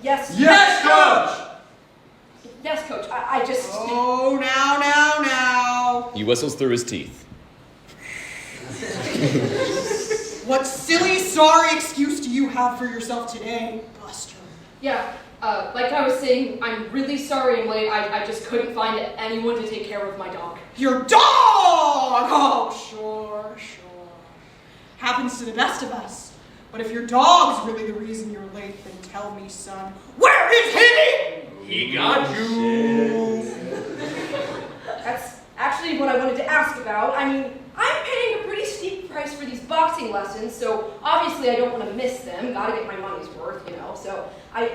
Yes. Yes, Coach! Yes, Coach. I just... Oh, now. He whistles through his teeth. What silly, sorry excuse do you have for yourself today, Buster? Yeah, like I was saying, I'm really sorry I'm late. I just couldn't find anyone to take care of my dog. Your dog! Oh, sure. Happens to the best of us. But if your dog's really the reason you're late, then tell me, son, where is he? He got you. That's actually what I wanted to ask about. I mean, I'm paying a pretty steep price for these boxing lessons, so obviously I don't want to miss them. Gotta get my money's worth, you know. So I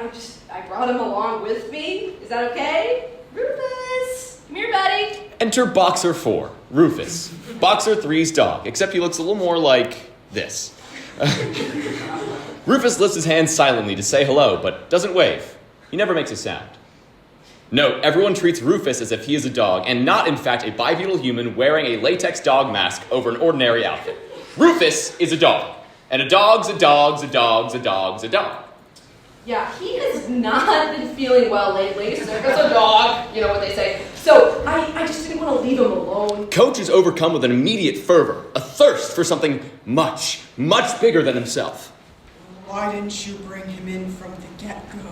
brought him along with me. Is that okay? Rufus, come here, buddy. Enter Boxer 4, Rufus. Boxer 3's dog, except he looks a little more like this. Rufus lifts his hand silently to say hello, but doesn't wave. He never makes a sound. Note, everyone treats Rufus as if he is a dog, and not, in fact, a bipedal human wearing a latex dog mask over an ordinary outfit. Rufus is a dog, and a dog's a dog's a dog's a dog's a dog. Yeah, he has not been feeling well lately. Circus a dog, you know what they say. So I just didn't want to leave him alone. Coach is overcome with an immediate fervor, a thirst for something much, much bigger than himself. Why didn't you bring him in from the get-go?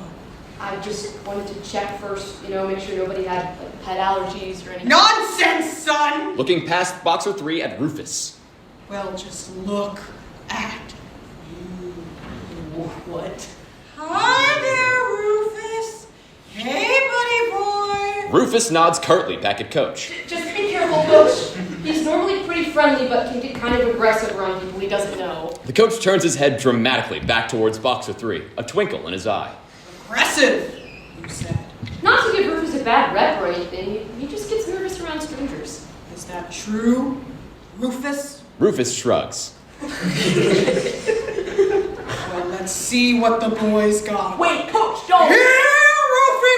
I just wanted to check first, you know, make sure nobody had like, pet allergies or anything. Nonsense, son! Looking past Boxer 3 at Rufus. Well, just look at you. what? Hi there, Rufus. Hey, buddy boy. Rufus nods curtly back at Coach. Just be careful, Coach. He's normally pretty friendly, but can get kind of aggressive around people he doesn't know. The coach turns his head dramatically back towards Boxer 3, a twinkle in his eye. Aggressive, you said. Not to give Rufus a bad rep or anything, he just gets nervous around strangers. Is that true, Rufus? Rufus shrugs. Well, let's see what the boys got. Wait, Coach, don't! Here, Rufy!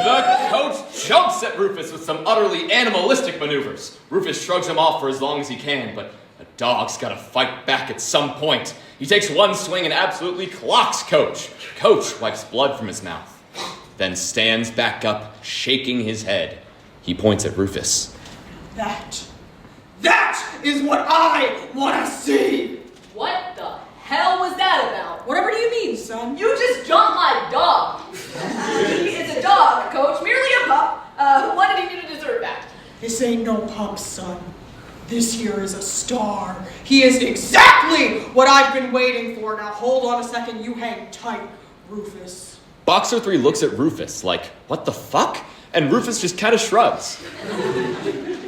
The coach jumps at Rufus with some utterly animalistic maneuvers. Rufus shrugs him off for as long as he can, but a dog's gotta fight back at some point. He takes one swing and absolutely clocks Coach. Coach wipes blood from his mouth, then stands back up, shaking his head. He points at Rufus. That is what I want to see! What the hell was that about? Whatever do you mean, son? You just jumped my dog. It's a dog, Coach, merely a pup. What did he do to deserve that? This ain't no pup, son. This here is a star. He is exactly what I've been waiting for. Now hold on a second, you hang tight, Rufus. Boxer 3 looks at Rufus like, what the fuck? And Rufus just kind of shrugs.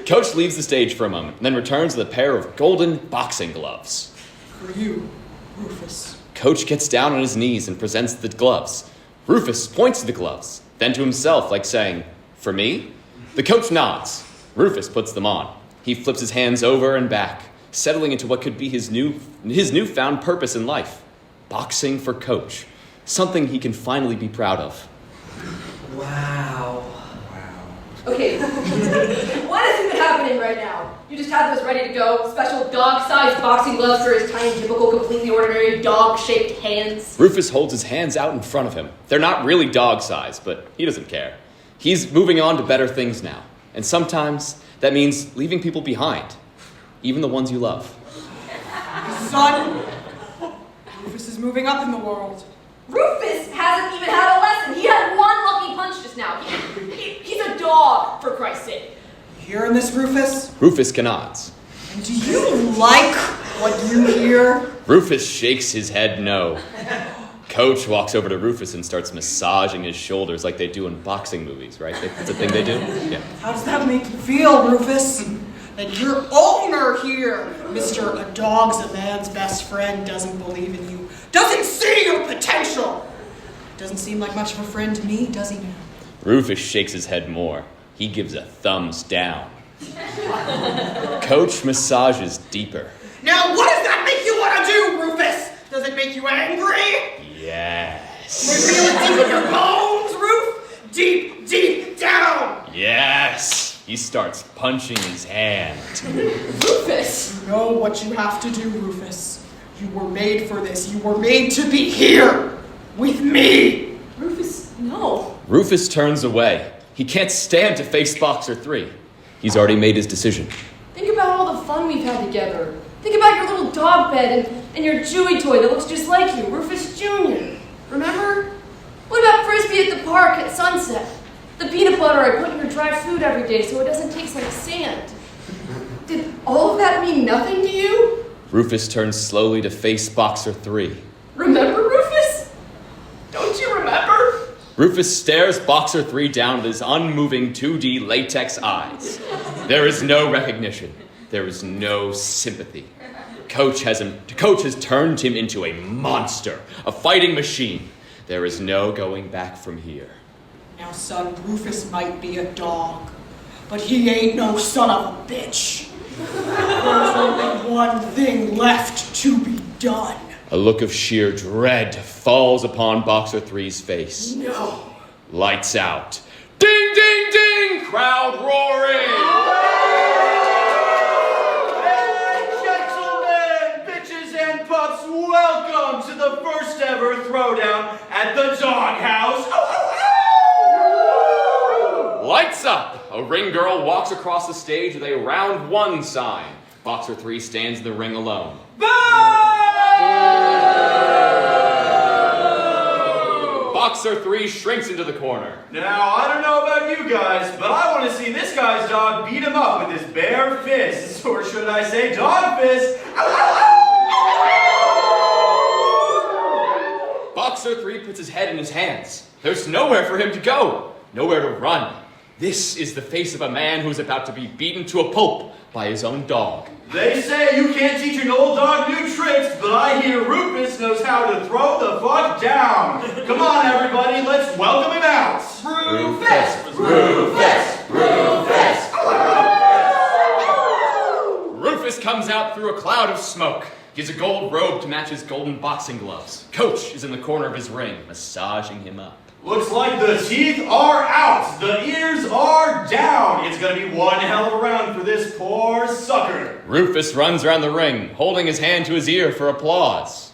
Coach leaves the stage for a moment, then returns with a pair of golden boxing gloves. For you, Rufus. Coach gets down on his knees and presents the gloves. Rufus points to the gloves, then to himself like saying, for me? The coach nods. Rufus puts them on. He flips his hands over and back, settling into what could be his newfound purpose in life. Boxing for Coach. Something he can finally be proud of. Wow. Okay, what is even happening right now? You just have those ready to go, special dog-sized boxing gloves for his tiny, typical, completely ordinary dog-shaped hands. Rufus holds his hands out in front of him. They're not really dog-sized, but he doesn't care. He's moving on to better things now. And sometimes that means leaving people behind, even the ones you love. Son, Rufus is moving up in the world. Rufus hasn't even had a lesson. He had one lucky punch just now. He's a dog, for Christ's sake. You hearing this, Rufus? Rufus nods. And do you like what you hear? Rufus shakes his head no. Coach walks over to Rufus and starts massaging his shoulders like they do in boxing movies, right? That's a thing they do? Yeah. How does that make you feel, Rufus? That your owner here, Mr. A Dog's a Man's Best Friend, doesn't believe in you, doesn't see your potential. Doesn't seem like much of a friend to me, does he now? Rufus shakes his head more. He gives a thumbs down. Coach massages deeper. Now, what does that make you want to do, Rufus? Does it make you angry? Yes. You feel it deep in your bones, Ruf? Deep, deep down. Yes. He starts punching his hand. Rufus! You know what you have to do, Rufus. You were made for this. You were made to be here with me. Rufus, no. Rufus turns away. He can't stand to face Boxer 3. He's already made his decision. Think about all the fun we've had together. Think about your little dog bed and your Chewy toy that looks just like you, Rufus Jr. Remember? What about Frisbee at the park at sunset? The peanut butter I put in your dry food every day so it doesn't taste like sand. Did all of that mean nothing to you? Rufus turns slowly to face Boxer 3. Remember, Rufus? Don't you remember? Rufus stares Boxer 3 down with his unmoving 2D latex eyes. There is no recognition. There is no sympathy. Coach has turned him into a monster, a fighting machine. There is no going back from here. Now, son, Rufus might be a dog, but he ain't no son of a bitch. There's only one thing left to be done. A look of sheer dread falls upon Boxer 3's face. No. Lights out. Ding, ding, ding! Crowd roaring! Welcome to the first ever throwdown at the Doghouse. Lights up! A ring girl walks across the stage with a round 1 sign. Boxer 3 stands in the ring alone. Boxer 3 shrinks into the corner. Now, I don't know about you guys, but I want to see this guy's dog beat him up with his bare fists. Or should I say dog fists? Boxer 3 puts his head in his hands. There's nowhere for him to go, nowhere to run. This is the face of a man who's about to be beaten to a pulp by his own dog. They say you can't teach an old dog new tricks, but I hear Rufus knows how to throw the fuck down. Come on, everybody, let's welcome him out. Rufus! Rufus! Rufus! Rufus comes out through a cloud of smoke. He has a gold robe to match his golden boxing gloves. Coach is in the corner of his ring, massaging him up. Looks like the teeth are out, the ears are down. It's gonna be one hell of a round for this poor sucker. Rufus runs around the ring, holding his hand to his ear for applause.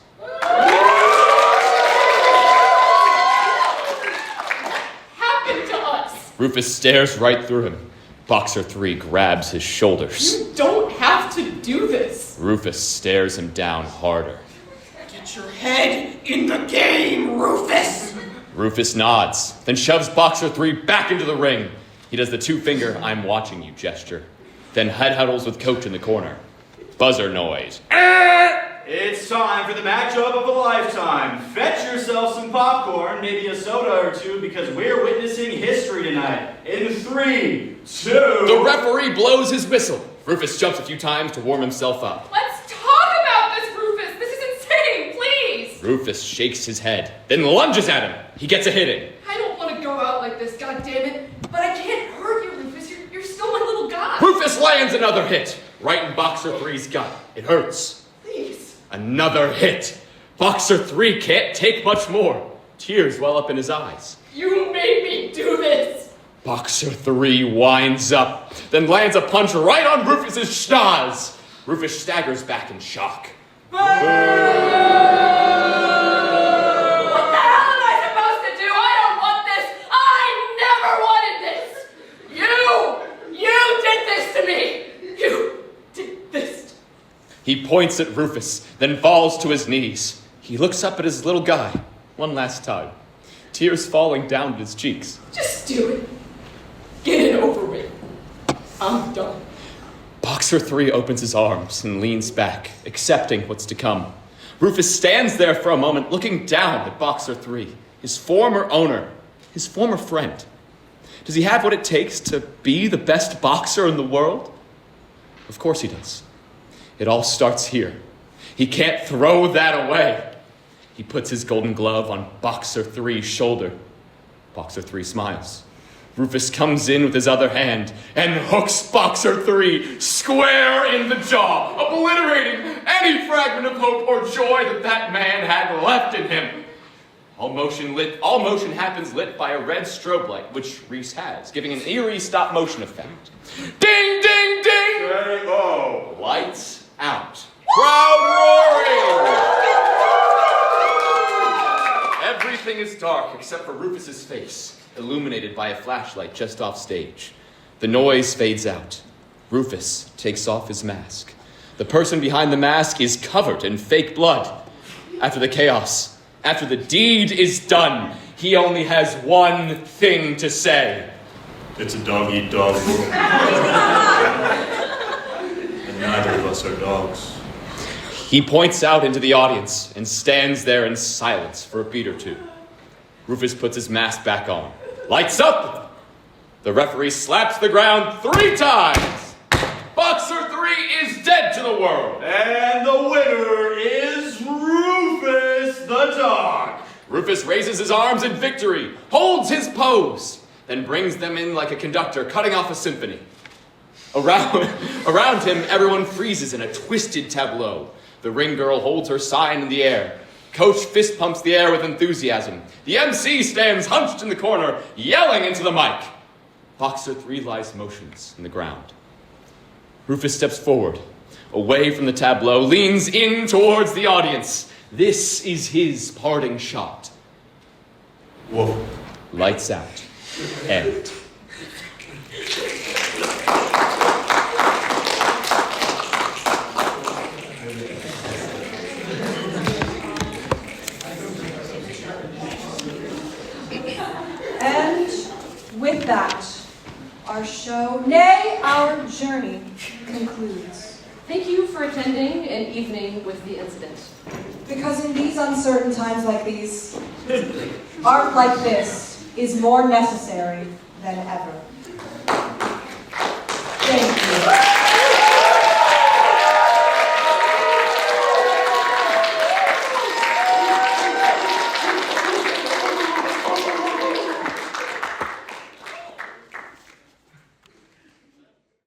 Happened to us. Rufus stares right through him. Boxer 3 grabs his shoulders. You don't have to do this. Rufus stares him down harder. Get your head in the game, Rufus. Rufus nods, then shoves Boxer 3 back into the ring. He does the two-finger "I'm watching you" gesture, then head huddles with Coach in the corner. Buzzer noise. It's time for the matchup of a lifetime. Fetch yourself some popcorn, maybe a soda or two, because we're witnessing history tonight. In 3, 2... The referee blows his whistle. Rufus jumps a few times to warm himself up. Let's talk about this, Rufus. This is insane, please. Rufus shakes his head, then lunges at him. He gets a hit in. I don't want to go out like this, goddammit. But I can't hurt you, Rufus. You're still my little guy. Rufus lands another hit, right in Boxer 3's gut. It hurts. Please. Another hit. Boxer 3 can't take much more. Tears well up in his eyes. You made me do this. Boxer 3 winds up, then lands a punch right on Rufus's schnoz. Rufus staggers back in shock. What the hell am I supposed to do? I don't want this. I never wanted this. You did this to me. You did this. He points at Rufus, then falls to his knees. He looks up at his little guy one last time, tears falling down his cheeks. Just do it. Get it over with. I'm done. Boxer 3 opens his arms and leans back, accepting what's to come. Rufus stands there for a moment, looking down at Boxer 3, his former owner, his former friend. Does he have what it takes to be the best boxer in the world? Of course he does. It all starts here. He can't throw that away. He puts his golden glove on Boxer 3's shoulder. Boxer 3 smiles. Rufus comes in with his other hand and hooks Boxer 3 square in the jaw, obliterating any fragment of hope or joy that man had left in him. All motion happens lit by a red strobe light, which Reese has, giving an eerie stop-motion effect. Ding, ding, ding! K.O. Lights out. Crowd roaring! Everything is dark except for Rufus's face, illuminated by a flashlight just off stage. The noise fades out. Rufus takes off his mask. The person behind the mask is covered in fake blood. After the chaos, after the deed is done, he only has one thing to say. It's a dog-eat-dog world. And neither of us are dogs. He points out into the audience and stands there in silence for a beat or two. Rufus puts his mask back on. Lights up! The referee slaps the ground 3 times! Boxer 3 is dead to the world! And the winner is Rufus the dog! Rufus raises his arms in victory, holds his pose, then brings them in like a conductor cutting off a symphony. Around him, everyone freezes in a twisted tableau. The ring girl holds her sign in the air. Coach fist pumps the air with enthusiasm. The MC stands hunched in the corner, yelling into the mic. Boxer 3 lies motionless in the ground. Rufus steps forward, away from the tableau, leans in towards the audience. This is his parting shot. Whoa. Lights out. End. And with that, our show, nay, our journey, concludes. Thank you for attending an evening with the incident. Because in these uncertain times like these, art like this is more necessary than ever. Thank you.